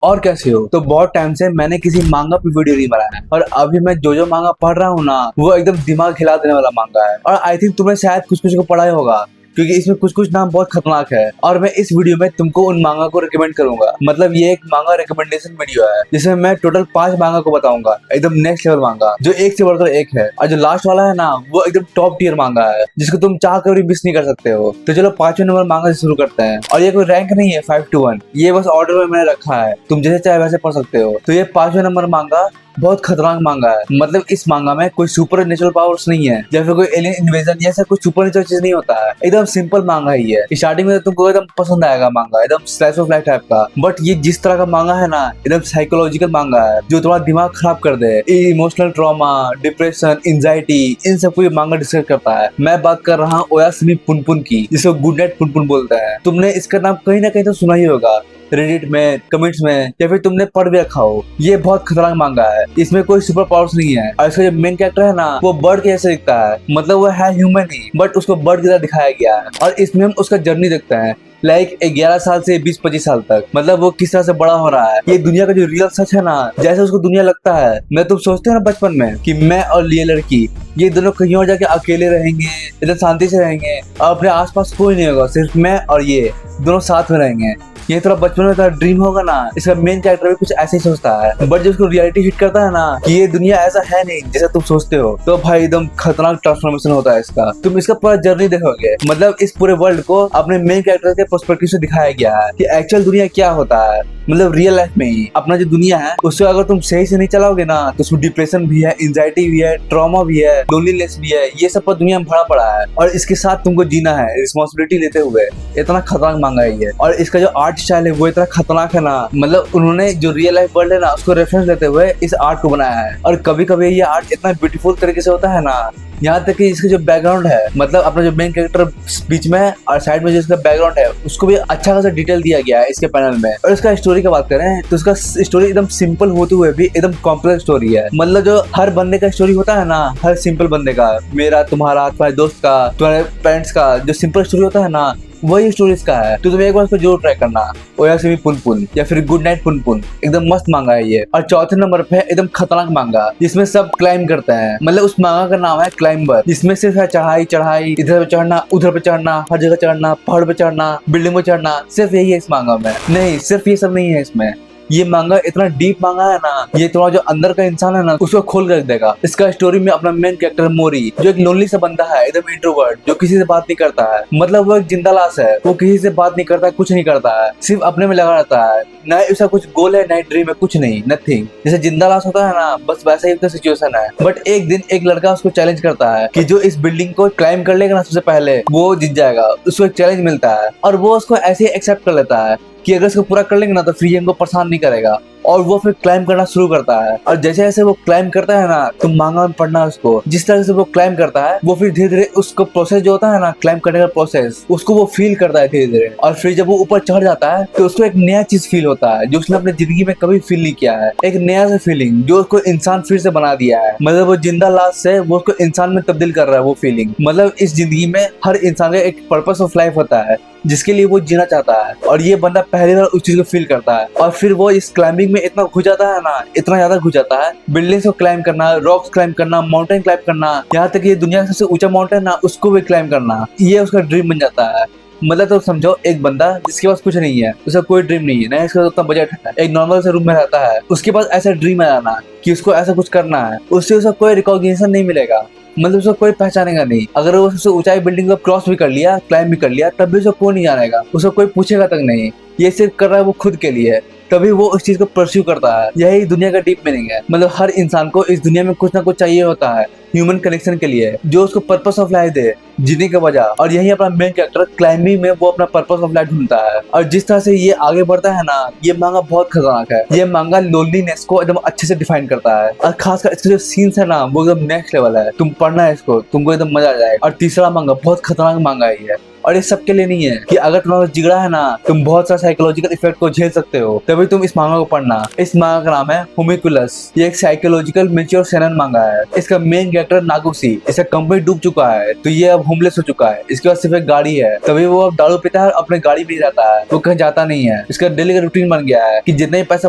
और कैसे हो? तो बहुत टाइम से मैंने किसी मांगा पे वीडियो नहीं बनाया और अभी मैं जो मांगा पढ़ रहा हूँ ना, वो एकदम दिमाग हिला देने वाला मांगा है। और आई थिंक तुमने शायद कुछ कुछ को पढ़ा ही होगा, क्योंकि इसमें कुछ कुछ नाम बहुत खतरनाक है। और मैं इस वीडियो में तुमको उन मांगा को रिकमेंड करूंगा। मतलब ये एक मांगा रिकमेंडेशन वीडियो है, जिसमें मैं टोटल 5 मांगा को बताऊंगा, एकदम नेक्स्ट लेवल मांगा, जो एक से बढ़कर एक है। और जो लास्ट वाला है ना, वो एकदम टॉप टियर मांगा है, जिसको तुम चाह कर भी मिस नहीं कर सकते हो। तो चलो 5वें नंबर मांगा से शुरू करते हैं। और ये कोई रैंक नहीं है 5 to 1, ये बस ऑर्डर में मैंने रखा है, तुम जैसे चाहे वैसे पढ़ सकते हो। तो ये 5वें नंबर मांगा बहुत खतरनाक मांगा है। मतलब इस मांगा में कोई सुपर नेचुरल पावर्स नहीं है, या फिर कोई एलियन इन्वेजन या ऐसा कुछ सुपर नेचुरल चीज नहीं होता है। एकदम सिंपल मांगा ही है। स्टार्टिंग में तो तुमको एकदम पसंद आएगा मांगा, एकदम स्लाइस ऑफ लाइफ टाइप का। बट ये जिस तरह का मांगा है ना, एकदम साइकोलॉजिकल मांगा है, जो तुम्हारा दिमाग खराब कर दे। इमोशनल ट्रॉमा, डिप्रेशन, एंजाइटी, इन सबको ये मांगा डिस्कस करता है। मैं बात कर रहा हूँ ओयासुमी पुनपुन की, जिसको गुड नाइट पुनपुन बोलते हैं। तुमने इसका नाम कहीं ना कहीं तो सुना ही होगा, रेडिट में, कमेंट्स में, या फिर तुमने पढ़ भी रखा हो। ये बहुत खतरनाक मांगा है। इसमें कोई सुपर पावर्स नहीं है, और इसका जो मेन कैरेक्टर है ना, वो बर्ड के जैसे दिखता है। मतलब वो है ह्यूमन ही, बट उसको बर्ड की तरह दिखाया गया है। और इसमें हम उसका जर्नी देखते हैं, लाइक 11 साल से 20-25 साल तक। मतलब वो किस तरह से बड़ा हो रहा है। ये दुनिया का जो रियल सच है ना, जैसे उसको दुनिया लगता है। मैं तुम सोचते हो ना बचपन में कि मैं और ये लड़की, ये दोनों कहीं और जाके अकेले रहेंगे, इधर शांति से रहेंगे, और अपने आसपास कोई नहीं होगा, सिर्फ मैं और ये दोनों साथ में रहेंगे। ये थोड़ा बचपन में थोड़ा ड्रीम होगा ना। इसका मेन कैरेक्टर भी कुछ ऐसे ही सोचता है, बट जब उसको रियलिटी हिट करता है ना कि ये दुनिया ऐसा है नहीं जैसा तुम सोचते हो, तो भाई एकदम खतरनाक ट्रांसफॉर्मेशन होता है इसका। तुम इसका पूरा जर्नी देखोगे। मतलब इस पूरे वर्ल्ड को अपने मेन कैरेक्टर के पर्सपेक्टिव से दिखाया गया है कि एक्चुअल दुनिया क्या होता है। मतलब रियल लाइफ में ही अपना जो दुनिया है, उसको अगर तुम सही से नहीं चलाओगे ना, तो उसमें डिप्रेशन भी है, एंजाइटी भी है, ट्रॉमा भी है, लोनलीनेस भी है। ये सब पर दुनिया में भरा पड़ा है, और इसके साथ तुमको जीना है रिस्पॉन्सिबिलिटी लेते हुए। इतना खतरनाक मांगा है ये। और इसका जो आर्ट स्टाइल है वो इतना खतरनाक है ना। मतलब उन्होंने जो रियल लाइफ वर्ल्ड है ना, उसको रेफरेंस लेते हुए इस आर्ट को बनाया है। और कभी कभी ये आर्ट इतना ब्यूटीफुल तरीके से होता है ना, यहाँ तक कि इसका जो बैकग्राउंड है, मतलब अपना जो मेन कैरेक्टर बीच में और साइड में जो इसका बैकग्राउंड है, उसको भी अच्छा खासा डिटेल दिया गया है इसके पैनल में। और इसका स्टोरी की बात करें तो इसका स्टोरी एकदम सिंपल होते हुए भी एकदम कॉम्प्लेक्स स्टोरी है। मतलब जो हर बंदे का स्टोरी होता है ना, हर सिंपल बंदे का, मेरा, तुम्हारा, तुम्हारे दोस्त का, तुम्हारे पेरेंट्स का, जो सिंपल स्टोरी होता है ना, वही स्टोरी इसका है। तो तुम एक बार इसको जरूर ट्राई करना, ओयासुमी पुनपुन या फिर गुड नाइट पुनपुन। एकदम मस्त मांगा है ये। और चौथे नंबर पे एकदम खतरनाक मांगा, जिसमें सब क्लाइम करते हैं। मतलब उस मांगा का नाम है क्लाइंबर। इसमें सिर्फ है चढ़ाई चढ़ाई, इधर पे चढ़ना, उधर पे चढ़ना, हर जगह चढ़ना, पहाड़ पे चढ़ना, बिल्डिंग पे चढ़ना, सिर्फ यही है इस मांगा में। नहीं, सिर्फ ये सब नहीं है इसमें। ये मांगा इतना डीप मांगा है ना, ये तुम्हारा जो अंदर का इंसान है ना, उसको खोल कर देगा। इसका स्टोरी में अपना मेन कैरेक्टर मोरी, जो एक लोनली सा बंदा है, एकदम इंट्रोवर्ट, जो किसी से बात नहीं करता है। मतलब वो एक जिंदा लाश है, वो किसी से बात नहीं करता, कुछ नहीं करता है, सिर्फ अपने में लगा रहता है। ना उसका कुछ गोल है, ना ड्रीम है, कुछ नहीं, नथिंग। जैसे जिंदा लाश होता है ना, बस वैसा ही सिचुएशन है। बट एक दिन एक लड़का उसको चैलेंज करता है कि जो इस बिल्डिंग को क्लाइम कर लेगा ना सबसे पहले, वो जीत जाएगा। उसको एक चैलेंज मिलता है, और वो उसको ऐसे ही एक्सेप्ट कर लेता है कि अगर इसको पूरा कर लेंगे ना, तो फ्री हमको परेशान नहीं करेगा। और वो फिर क्लाइम करना शुरू करता है। और जैसे जैसे वो क्लाइम करता है ना, तुम मांगा में पढ़ना उसको, जिस तरह से वो क्लाइम करता है, वो फिर धीरे धीरे उसको प्रोसेस जो होता है ना, क्लाइम करने का प्रोसेस, उसको वो फील करता है धीरे धीरे। और फिर जब वो ऊपर चढ़ जाता है, तो उसको एक नया चीज फील होता है, जो उसने अपनी जिंदगी में कभी फील नहीं किया है। एक नया सा फीलिंग, जो उसको इंसान फिर से बना दिया है। मतलब वो जिंदा लाश से वो उसको इंसान में तब्दील कर रहा है वो फीलिंग। मतलब इस जिंदगी में हर इंसान का एक पर्पस ऑफ लाइफ होता है, जिसके लिए वो जीना चाहता है। और ये बंदा पहली बार उस चीज को फील करता है। और फिर वो इस क्लाइंबिंग में इतना घुस जाता है ना, इतना ज्यादा घुस जाता है। बिल्डिंग्स को क्लाइम करना, रॉक्स क्लाइम करना, माउंटेन क्लाइम करना, यहाँ तक ये दुनिया का सबसे ऊंचा माउंटेन ना, उसको भी क्लाइम करना, ये उसका ड्रीम बन जाता है। मतलब तो समझो एक बंदा जिसके पास कुछ नहीं है, उसका कोई ड्रीम नहीं है ना, इसका उतना बजट है, एक नॉर्मल से रूम में रहता है, उसके पास ऐसा ड्रीम है ना कि उसको ऐसा कुछ करना है, उससे उसका कोई रिकॉग्निशन नहीं मिलेगा। मतलब उसको कोई पहचानेगा नहीं। अगर वो सबसे ऊंचाई बिल्डिंग को क्रॉस भी कर लिया, क्लाइम भी कर लिया, तब भी उसको कोई नहीं जानेगा, उसको कोई पूछेगा तक नहीं। ये सिर्फ कर रहा है वो खुद के लिए, तभी वो उस चीज को परस्यू करता है। यही दुनिया का डीप मीनिंग है। मतलब हर इंसान को इस दुनिया में कुछ ना कुछ चाहिए होता है, ह्यूमन कनेक्शन के लिए, जो उसको पर्पस ऑफ लाइफ दे, जीने का वजह। और यही अपना मेन कैरेक्टर क्लाइंबिंग में वो अपना पर्पस ऑफ लाइफ ढूंढता है। और जिस तरह से ये आगे बढ़ता है ना, ये मांगा बहुत खतरनाक है। ये मांगा लोनलीनेस को एकदम अच्छे से डिफाइन करता है। और खासकर इसके जो सीन्स है ना, वो एकदम नेक्स्ट लेवल है। तुम पढ़ना है इसको, तुमको एकदम मजा आ जाएगा। और तीसरा मांगा बहुत खतरनाक मांगा है ये, और ये सबके लिए नहीं है कि अगर तुम्हारा जिगरा है ना, तुम बहुत सारा साइकोलॉजिकल इफेक्ट को झेल सकते हो, तभी तुम इस मांगा को पढ़ना। इस मांगा का नाम है होमिकुलस। ये एक साइकोलॉजिकल मैच्योर शैनन मांगा है। इसका मेन कैरेक्टर नागुसी, इसका कंपनी डूब चुका है तो ये अब होमलेस हो चुका है। इसके पास सिर्फ एक गाड़ी है, तभी वो अब दारू पीता है, अपने गाड़ी में ही रहता है, वो कहीं जाता नहीं है। इसका डेली का रूटीन बन गया है कि जितना ही पैसा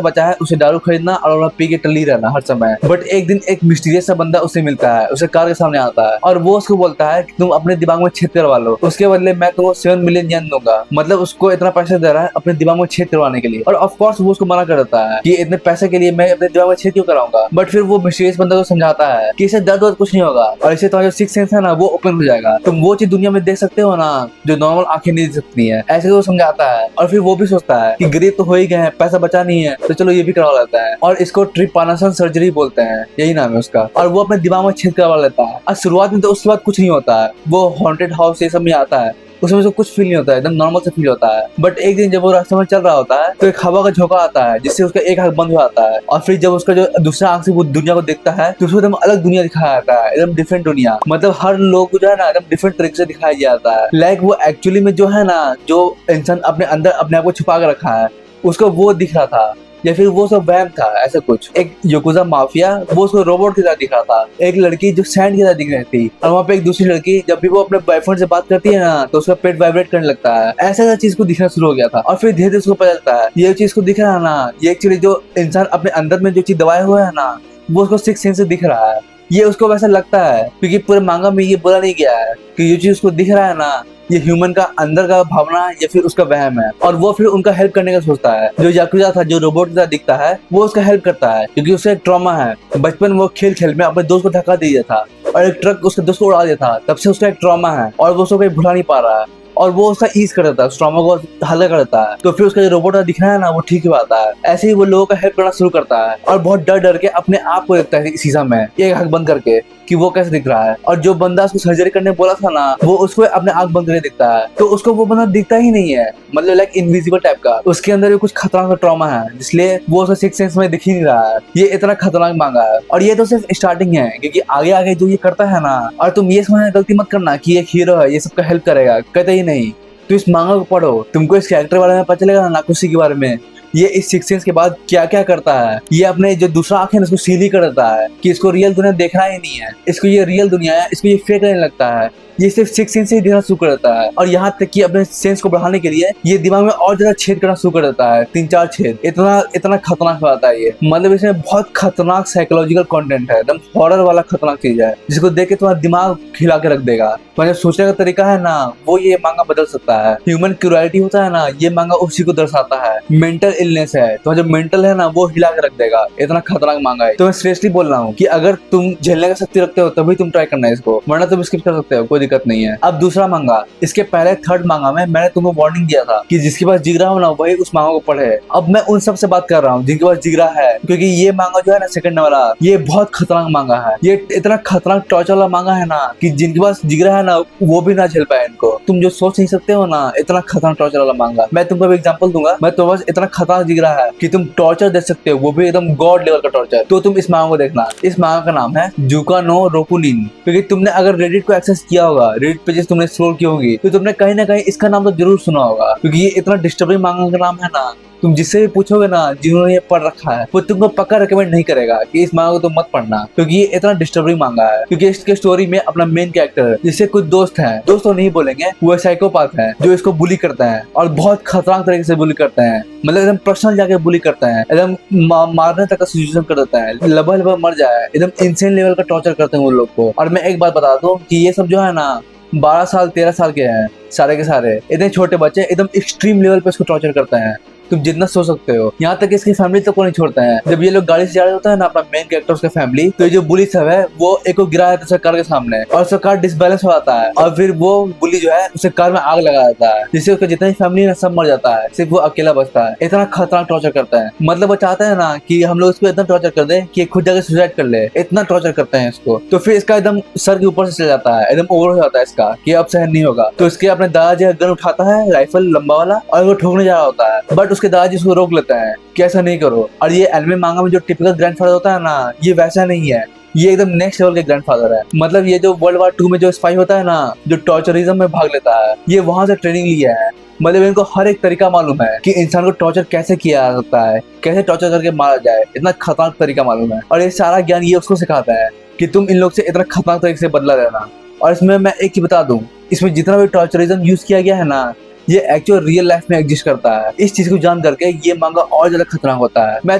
बचा है उसे दारू खरीदना और पी के टल्ली रहना हर समय। बट एक दिन एक मिस्टीरियस सा बंदा उसे मिलता है, उसे कार के सामने आता है और वो उसको बोलता है कि तुम अपने दिमाग में छेद करवा लो, उसके बदले मैं तुमको 7 मिलियन येन दूंगा। मतलब उसको इतना पैसा दे रहा है अपने दिमाग में छेद करवाने के लिए। और ऑफ कोर्स वो उसको मना कर देता है कि इतने पैसे के लिए मैं अपने दिमाग में छेद क्यों कराऊंगा। बट फिर वो मिस्टीरियस बंदा को समझाता है कि इसे दर्द वर्द कुछ नहीं होगा और इसे तुम्हारा जो सिक्स सेंस है ना वो ओपन हो जाएगा, तुम वो चीज दुनिया में देख सकते हो ना जो नॉर्मल आंखें नहीं देख सकती है। ऐसे वो समझाता है और फिर वो भी सोचता है कि गरीब तो हो ही गए हैं, पैसा बचा नहीं है तो चलो ये भी करवा लेता है। और इसको ट्रिपानासन सर्जरी बोलते हैं, यही नाम है उसका। और वो अपने दिमाग में छेद करवा लेता है। और शुरुआत में तो उसके बाद कुछ नहीं होता है, वो हॉन्टेड हाउस ये सब में आता है, उसमें उसको कुछ फील नहीं होता है, एकदम नॉर्मल से फील होता है। बट एक दिन जब वो रास्ते में चल रहा होता है तो एक हवा का झोंका आता है जिससे उसका एक आंख बंद हो जाता है। और फिर जब उसका जो दूसरा आंख से वो दुनिया को देखता है तो उसको एकदम अलग दुनिया दिखाया जाता है, एकदम डिफरेंट दुनिया। मतलब हर लोग को जो है ना एकदम डिफरेंट तरीके से दिखाया जाता है। लाइक वो एक्चुअली में जो है ना, जो इंसान अपने अंदर अपने आप को छुपा कर रखा है उसको वो दिख रहा था, या फिर वो सब वहम था, ऐसा कुछ। एक योकुजा माफिया वो उसको रोबोट की तरह दिख रहा था। एक लड़की जो सैंड की तरह दिख रही थी, और वहाँ पे एक दूसरी लड़की जब भी वो अपने बॉयफ्रेंड से बात करती है ना तो उसका पेट वाइब्रेट करने लगता है। ऐसा चीज को दिखना शुरू हो गया था। और फिर धीरे धीरे उसको पता चलता है ये चीज को दिख रहा है ना, ये एक्चुअली जो इंसान अपने अंदर में जो चीज दबाए हुए है ना वो उसको सिक्स सेंस से दिख रहा है। ये उसको वैसा लगता है क्योंकि पूरे मांगा में ये बोला नहीं गया है कि ये चीज उसको दिख रहा है ना ये ह्यूमन का अंदर का भावना है या फिर उसका वहम है। और वो फिर उनका हेल्प करने का सोचता है। जो याकुजा था जो रोबोट की तरह दिखता है वो उसका हेल्प करता है क्योंकि उसे एक ट्रॉमा है। बचपन में वो खेल खेल में अपने दोस्त को धक्का दे दिया था और एक ट्रक उसके दोस्त को उड़ा दिया था, तब से उसका एक ट्रॉमा है और वो उसको कहीं भुला नहीं पा रहा है। और वो उसका ईज कर देता है, उस ट्रॉमा को हल्का कर देता है। तो फिर उसका जो रोबोट दिखना है ना वो ठीक हो आता है। ऐसे ही वो लोगों का हेल्प करना शुरू करता है और बहुत डर डर के अपने आप को देखता है शीशा में एक आंख बंद करके कि वो कैसे दिख रहा है। और जो बंदा उसको सर्जरी करने बोला था ना वो उसको अपने आंख बंद करके दिखता है, तो उसको वो बंदा दिखता ही नहीं है, मतलब लाइक इनविजिबल टाइप का। उसके अंदर भी कुछ खतरनाक ट्रॉमा है इसलिए वो उसका सिक्स सेंस में दिख ही नहीं रहा है। ये इतना खतरनाक मांगा है और ये तो सिर्फ स्टार्टिंग है क्योंकि आगे आगे जो ये करता है ना, और तुम ये समझने गलती मत करना कि एक हीरो है ये सबका हेल्प करेगा, कहते ही नहीं। तो इस मांगा को पढ़ो, तुमको इस कैरेक्टर के बारे में पता चलेगा ना, नाकुशी के बारे में, ये इस सिक्स सेंस के बाद क्या क्या करता है। ये अपने जो दूसरा आंख है उसको सील ही कर देता है कि इसको रियल दुनिया देखना ही नहीं है, इसको ये रियल दुनिया है, इसको ये फेक लगने लगता है। ये सिर्फ सिक्स सेंस से ही देखना शुरू कर देता है और यहाँ तक कि अपने सेंस को बढ़ाने के लिए ये दिमाग में और ज्यादा छेद करना शुरू कर देता है, 3-4 छेद। इतना खतरनाक हो जाता है ये। मतलब इसमें बहुत खतरनाक साइकोलॉजिकल कंटेंट है, एकदम हॉरर वाला खतरनाक चीज है जिसको देख के तुम्हारा दिमाग हिला के रख देगा। तुम्हारा सोचने का तरीका है ना वो ये मांगा बदल सकता है। ह्यूमन क्यूरियोसिटी होता है ना ये मांगा उसी को दर्शाता है। मेंटल इलनेस है तो जो मेंटल है ना वो हिला के रख देगा, इतना खतरनाक मांगा है। तो मैं सीरियसली बोल रहा हूँ कि अगर तुम झेलने का शक्ति रखते हो तभी तुम ट्राई करना है इसको, वरना तुम स्किप कर सकते हो, कोई दिक्कत नहीं है। अब दूसरा मांगा, इसके पहले थर्ड मांगा में मैंने तुमको वार्निंग दिया था कि जिसके पास जिगरा हो ना वही उस मांगा को पढ़े। अब मैं उन सब से बात कर रहा हूँ जिनके पास जिगरा है, क्योंकि ये मांगा जो है ना सेकंड वाला ये बहुत खतरनाक मांगा है। ये इतना खतरनाक टॉर्चर वाला मांगा है ना कि जिनके पास जिगरा है ना वो भी ना झेल पाए इनको। तुम जो सोच नहीं सकते हो ना, इतना खतरनाक टॉर्चर वाला मांगा। मैं तुमको एक एग्जांपल दूंगा, मैं तुम्हारे पास इतना खतरनाक जिगरा है कि तुम टॉर्चर दे सकते हो, वो भी एकदम गॉड लेवल का टॉर्चर। तो तुम इस मांगा को देखना। इस मांगा का नाम है जुका नो रोकुनिन। क्योंकि तुमने अगर रेडिट को एक्सेस किया होगा, रेडिट पे जैसे तुमने स्क्रॉल की होगी तो तुमने कहीं ना कहीं इसका नाम तो जरूर सुना होगा, क्योंकि ये इतना डिस्टर्बिंग मांगा का नाम है ना। तुम जिससे भी पूछोगे ना जिन्होंने ये पढ़ रखा है वो तुमको पक्का रिकमेंड नहीं करेगा कि इस मांगा को तुम मत पढ़ना, क्योंकि ये इतना डिस्टर्बिंग मांगा है। क्योंकि इसके स्टोरी में अपना मेन कैरेक्टर जिससे कुछ दोस्त हैं, दोस्त तो नहीं बोलेंगे, वो साइकोपाथ है जो इसको बुली करते हैं और बहुत खतरनाक तरीके से बुली करते हैं। मतलब एकदम पर्सनल जाके बुली करते हैं, एकदम मारने तक का सिचुएशन कर देता है, लबा मर जाए, एकदम इंसेन लेवल का टॉर्चर करते हैं वो लोग को। और मैं एक बात बता दूं कि ये सब जो है ना 12 साल 13 साल के हैं सारे के सारे, इतने छोटे बच्चे एकदम एक्सट्रीम लेवल पे इसको टॉर्चर करते हैं। तुम जितना सोच सकते हो, यहाँ तक इसकी फैमिली तक को नहीं छोड़ते हैं। जब ये लोग गाड़ी से जा रहे होता है ना अपना मेन कैरेक्टर उसका फैमिली, तो ये जो बुली सब है वो एक को गिरा देता है कार के सामने और उसका कार डिसबैलेंस हो जाता है और फिर वो बुली जो है उसे कार में आग लगा देता है, जिससे उसका जितना ही फैमिली है सब मर जाता है, सिर्फ वो अकेला बचता है। इतना खतरनाक टॉर्चर करता है। मतलब वो चाहता है ना कि हम लोग इसको इतना टॉर्चर कर दे कि खुद जाकर सुसाइड कर ले, इतना टॉर्चर करते हैं इसको। तो फिर इसका एकदम सर के ऊपर से चल जाता है, एकदम ओवर हो जाता है इसका कि अब सहन नहीं होगा। तो इसके अपने दादाजी गन उठाता है, राइफल लंबा वाला, और वो ठोकने जा रहा होता है, बट उसके दादाजी उसको रोक लेता है कि ऐसा नहीं करो। और ये एनिमे मांगा में जो टिपिकल ग्रैंडफादर होता है ना, ये वैसा नहीं है। ये एकदम नेक्स्ट लेवल के ग्रैंडफादर है। मतलब ये जो वर्ल्ड वार 2 में जो स्पाई होता है ना, जो टॉर्चरिज्म में भाग लेता है, ये वहां से ट्रेनिंग लिया है। मतलब इनको हर एक तरीका मालूम है कि इंसान को टॉर्चर कैसे किया जा सकता है, कैसे टॉर्चर करके मारा जाए, इतना खतरनाक तरीका मालूम है। और ये सारा ज्ञान ये उसको सिखाता है कि तुम इन लोग से इतना खतरनाक तरीके से बदला लेना। और इसमें मैं एक चीज बता दूं, इसमें जितना भी टॉर्चरिज्म यूज किया गया है ना, ये एक्चुअल रियल लाइफ में एग्जिस्ट करता है। इस चीज को जान करके ये मांगा और ज्यादा खतरनाक होता है। मैं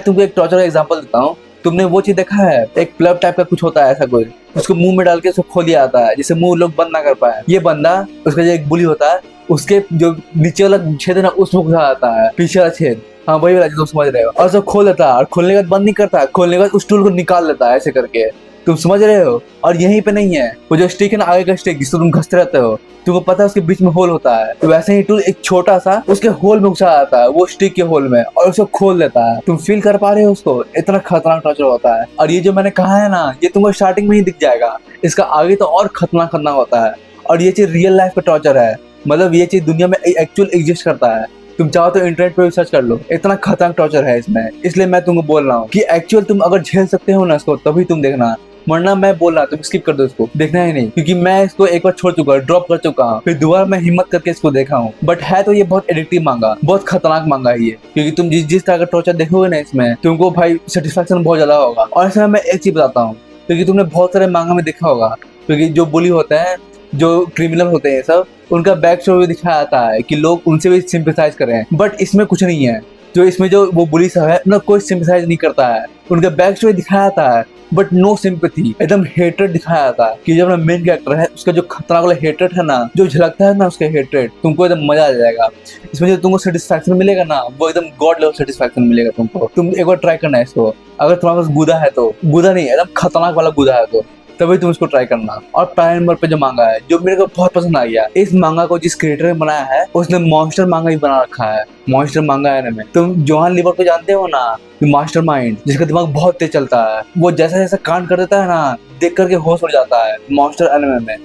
तुमको एक टॉर्चर का एग्जांपल देता हूँ। तुमने वो चीज देखा है, एक प्लब टाइप का कुछ होता है ऐसा कोई, उसको मुंह में डाल के उसको खोल दिया जाता है जिससे मुंह लोग बंद ना कर पाए। ये बंदा, उसका जो एक बुली होता है, उसके जो नीचे वाला छेद है ना, उसमें घुसा जाता है, पीछे वाला छेद, हाँ वही वाला, तुम समझ रहे हो। और उसको खोल देता है, और खोलने के बाद बंद नहीं करता, खोलने के बाद उस टूल को निकाल लेता है ऐसे करके, तुम समझ रहे हो। और यहीं पे नहीं है, वो जो स्टिक है ना, आगे का स्टिक जिसको तुम घसते रहते हो, तुमको पता है उसके बीच में होल होता है, तो वैसे ही टूल एक छोटा सा उसके होल में घुसा जाता है, वो स्टिक के होल में, और उसको खोल देता है। तुम फील कर पा रहे हो उसको, इतना खतरनाक टॉर्चर होता है। और ये जो मैंने कहा है ना, ये तुमको स्टार्टिंग में ही दिख जाएगा, इसका आगे तो और खतरनाक होता है। और ये चीज रियल लाइफ का टॉर्चर है, मतलब ये चीज दुनिया में एक्चुअल एग्जिस्ट करता है। तुम चाहो तो इंटरनेट पे भी सर्च कर लो, इतना खतरनाक टॉर्चर है इसमें। इसलिए मैं तुमको बोल रहा हूँ कि एक्चुअल तुम अगर झेल सकते हो ना इसको, तभी तुम देखना, वरना मैं बोल रहा तुम स्किप कर दो इसको, देखना ही नहीं। क्योंकि मैं इसको एक बार छोड़ चुका हूँ, ड्रॉप कर चुका हूँ, फिर दोबारा मैं हिम्मत करके इसको देखा हूँ। बट है तो ये बहुत एडिक्टिव मांगा, बहुत खतरनाक मांगा है ये। क्योंकि तुम जिस तरह का टॉर्चर देखोगे ना इसमें, तुमको भाई सेटिस्फेक्शन बहुत ज्यादा होगा। और इसमें मैं एक चीज बताता हूँ, क्योंकि तुमने बहुत सारे मांगा में देखा होगा, क्योंकि जो बुली होते हैं, जो क्रिमिनल होते हैं सब, उनका बैक स्टोरी दिखाया जाता है कि लोग उनसे भी सिंपैथाइज करें। बट इसमें कुछ नहीं है, जो इसमें जो वो बुली सब है ना, कोई सिंपैथाइज नहीं करता है। उनका बैक स्टोरी दिखाया जाता है, बट नो सिंपैथी, एकदम हेट्रेड दिखाया जाता है। कि जब ना मेन कैरेक्टर है, उसका जो खतरनाक वाला हेट्रेड है ना, जो झलकता है ना उसका हेट्रेड, तुमको एकदम मजा आ जाएगा। इसमें जो तुमको सेटिस्फैक्शन मिलेगा ना, वो एकदम गॉड लेवल सेटिस्फैक्शन मिलेगा तुमको। तुम एक बार ट्राई करना है इसको, अगर तुम्हारे पास गुदा है तो, गुदा नहीं एकदम खतरनाक वाला गुदा है तो, तभी तुम इसको ट्राई करना। और प्राइम नंबर पे जो मांगा है, जो मेरे को बहुत पसंद आ गया, इस मांगा को जिस क्रिएटर ने बनाया है, उसने मॉन्स्टर मांगा ही बना रखा है। मॉन्स्टर मांगा है में तुम जोहान लीवर को जानते हो ना, मास्टर माइंड, जिसका दिमाग बहुत तेज चलता है, वो जैसा जैसा कांड कर देता है ना, देख करके होश उड़ जाता है मॉन्स्टर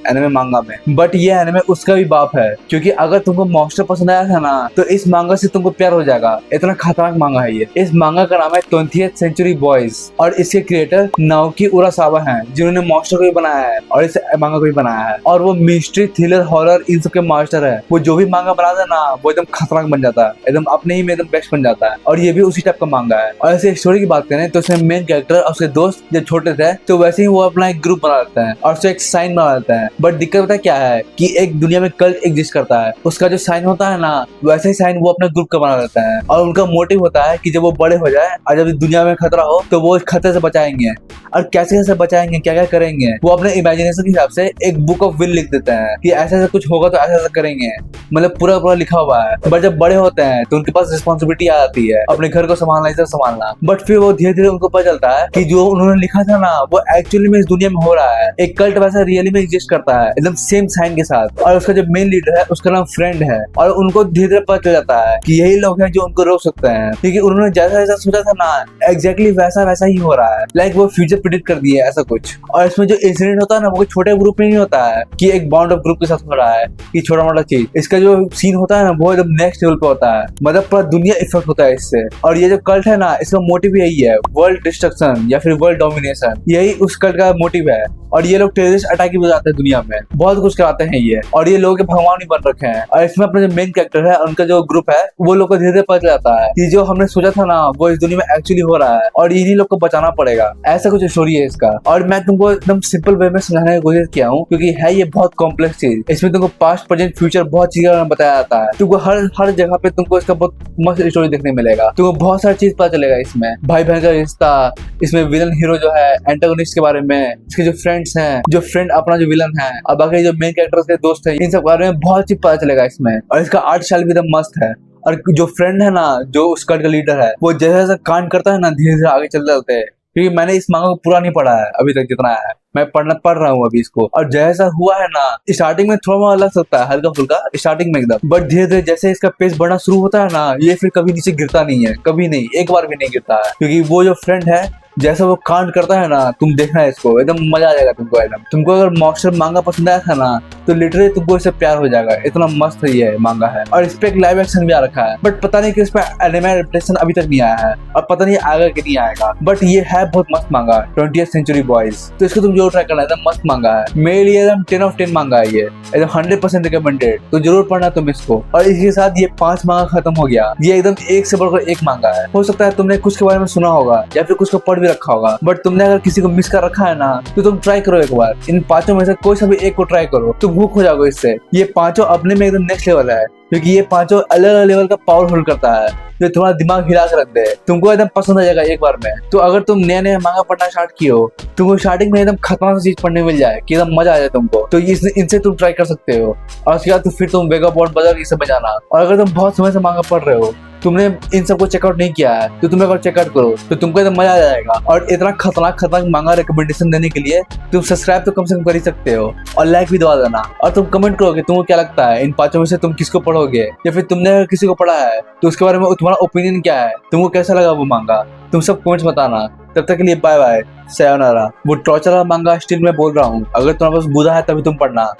एनिमे मांगा में। बट ये एनिमे उसका भी बाप है, क्योंकि अगर तुमको मॉन्स्टर पसंद आया था ना, तो इस मांगा से तुमको प्यार हो जाएगा। इतना खतरनाक मांगा है ये। इस मांगा का नाम है 20th Century Boys, और इसके क्रिएटर नाओकी उरासावा हैं, जिन्होंने मॉन्स्टर को भी बनाया है और इस मांगा को भी बनाया है। और वो मिस्ट्री, थ्रिलर, हॉरर, इन सब के मास्टर है। वो जो भी मांगा बनाता है ना, वो एकदम खतरनाक बन जाता है, एकदम अपने ही में एकदम बेस्ट बन जाता है। और ये भी उसी टाइप का मांगा है। और ऐसे स्टोरी की बात करें तो इसमें मेन कैरेक्टर और उसके दोस्त जब छोटे थे, तो वैसे ही वो अपना एक ग्रुप बना लेते हैं और उससे एक साइन बना लेते हैं। बट दिक्कत पता क्या है कि एक दुनिया में कल्ट एग्जिस्ट करता है, उसका जो साइन होता है ना, वैसे ही साइन वो अपने ग्रुप का बना लेता है। और उनका मोटिव होता है कि जब वो बड़े हो जाए और जब दुनिया में खतरा हो, तो वो खतरे से बचाएंगे। और कैसे कैसे बचाएंगे, क्या क्या करेंगे, वो अपने इमेजिनेशन के हिसाब से एक बुक ऑफ विल लिख देते हैं कि ऐसा ऐसा कुछ होगा तो ऐसा ऐसा करेंगे। मतलब पूरा पूरा लिखा हुआ है। बट जब बड़े होते हैं तो उनके पास रिस्पॉन्सिबिलिटी आ जाती है, अपने घर को संभालना, इसे संभालना। बट फिर वो धीरे धीरे उनको पता चलता है कि जो उन्होंने लिखा था ना, वो एक्चुअली में इस दुनिया में हो रहा है। एक कल्ट वैसा रियली में एग्जिस्ट करता है, एकदम सेम साइन के साथ। और उसका जो मेन लीडर है, उसका नाम फ्रेंड है। और उनको धीरे धीरे पता चल जाता है कि यही लोग हैं जो उनको रोक सकते हैं, क्योंकि उन्होंने जैसा जैसा सोचा था ना, एग्जैक्टली वैसा वैसा ही हो रहा है। लाइक वो फ्यूचर प्रेडिक्ट कर दिया ऐसा कुछ। और इसमें जो इंसिडेंट होता है ना, वो छोटे ग्रुप में नहीं होता है कि एक बाउंड ऑफ ग्रुप के साथ हो रहा है कि छोटा मोटा चीज। इसका जो सीन होता है ना, वो एकदम नेक्स्ट लेवल पे होता है। मतलब पूरा दुनिया इफेक्ट होता है इससे। और ये जो कल्ट है ना, इसका मोटिव यही है, वर्ल्ड डिस्ट्रक्शन या फिर वर्ल्ड डोमिनेशन। यही उस कल्ट का मोटिव है। और ये लोग टेररिस्ट अटैक भी बजाते हैं दुनिया में, बहुत कुछ कराते हैं ये। और ये लोगों के भगवान ही बन रखे हैं। और इसमें अपना जो मेन कैरेक्टर है, उनका जो ग्रुप है, वो लोग को धीरे धीरे पता चलता है कि जो हमने सोचा था ना, वो इस दुनिया में एक्चुअली हो रहा है और इन्हीं लोग को बचाना पड़ेगा। ऐसा कुछ स्टोरी है इसका। और मैं तुमको एकदम सिंपल वे में समझाने की कोशिश किया हूँ, क्योंकि है ये बहुत कॉम्प्लेक्स चीज। इसमें तुमको पास्ट, प्रेजेंट, फ्यूचर बहुत चीजें बताया जाता है। तुमको हर जगह पे तुमको इसका बहुत मस्त स्टोरी देखने मिलेगा। तुमको बहुत सारी चीज पता चलेगा इसमें, भाई बहन का रिश्ता, इसमें विलन हीरो जो है, एंटागोनिस्ट के बारे में, इसके जो फ्रेंड्स हैं, जो फ्रेंड अपना जो विलन है, और बाकी जो मेन कैरेक्टर्स के दोस्त हैं, इन सब बारे में बहुत चीज पता चलेगा इसमें। और इसका आर्ट स्टाइल भी एकदम मस्त है। और जो फ्रेंड है ना, जो उस कल्ट का लीडर है, वो जैसा जैसा कांड करता है ना, धीरे धीरे आगे चल जाते हैं। क्योंकि मैंने इस मांगा को पूरा नहीं पढ़ा है अभी तक, जितना है मैं पढ़ रहा हूँ अभी इसको। और जैसा हुआ है ना, स्टार्टिंग में थोड़ा लग सकता है हल्का फुल्का स्टार्टिंग में एकदम, बट धीरे धीरे जैसे इसका पेस बढ़ना शुरू होता है ना, ये फिर कभी नीचे गिरता नहीं है, कभी नहीं, एक बार भी नहीं गिरता है। क्योंकि वो जो फ्रेंड है, जैसा वो कांड करता है ना, तुम देखना है इसको, एकदम मजा आ जाएगा तुमको। एकदम तुमको अगर मॉन्स्टर मांगा पसंद आया था ना, तो लिटरली तुमको इससे प्यार हो जाएगा। इतना मस्त ये मांगा है। और इस पे एक लाइव एक्शन भी आ रखा है, बट पता नहीं कि इस पे एनिमे एडेप्टेशन अभी तक नहीं आया है, और पता नहीं आएगा कि नहीं आएगा। बट ये है बहुत मस्त मांगा, 20th सेंचुरी बॉयज। तो इसको तुम जरूर ट्राई करना, एकदम मस्त मांगा है। मेरे लिए एकदम 10 of 10 मांगा है ये, एकदम 100% रिकमेंडेड। तो जरूर पढ़ना तुम इसको। और इसके साथ ये 5 मांगा खत्म हो गया। ये एकदम एक से बढ़कर एक मांगा है। हो सकता है तुमने कुछ के बारे में सुना होगा या फिर कुछ को पढ़ भी रखा होगा, बट तुमने अगर किसी को मिस कर रखा है ना, तो तुम ट्राई करो एक बार। इन 5 में से कोई सा भी एक को ट्राई करो, तुम हुक हो जाओगे इससे। ये 5 अपने में एकदम नेक्स्ट लेवल है, क्योंकि ये 5 अलग अलग लेवल का पावर होल्ड करता है, जो तुम्हारा दिमाग हिला कर रख दे। तुमको एकदम पसंद आ जाएगा एक बार में। तो अगर तुम नया नया मांगा पढ़ना स्टार्ट किए हो, तुमको स्टार्टिंग में एकदम खतरनाक चीज पढ़ने मिल जाए कि एकदम मजा आ जाए तुमको, तो इनसे तुम ट्राई कर सकते हो। और उसके बाद तो फिर तुम वेगाबॉन्ड बाजार ये सब में जाना। और अगर तुम बहुत समय से मांगा पढ़ रहे हो, तुमने इन सबको चेकआउट नहीं किया है, तो तुम एक बार चेकआउट करो, तो तुमको एकदम मजा आ जाएगा। और इतना खतरनाक मांगा रिकमेंडेशन देने के लिए तुम सब्सक्राइब तो कम से कम कर ही सकते हो, और लाइक भी दबा देना। और तुम कमेंट करो कि तुमको क्या लगता है, इन 5 में से तुम किसको पढ़ोगे, या फिर तुमने अगर किसी को पढ़ा है तो उसके बारे में तुम्हारा ओपिनियन क्या है, तुमको कैसा लगा वो मांगा, तुम सब कमेंट्स बताना। तब तक के लिए बाय बाय, सायोनारा। वो टॉर्चर वाला मांगा स्टिल मैं बोल रहा हूँ, अगर तुम्हारे पास बुरा है तभी तुम पढ़ना।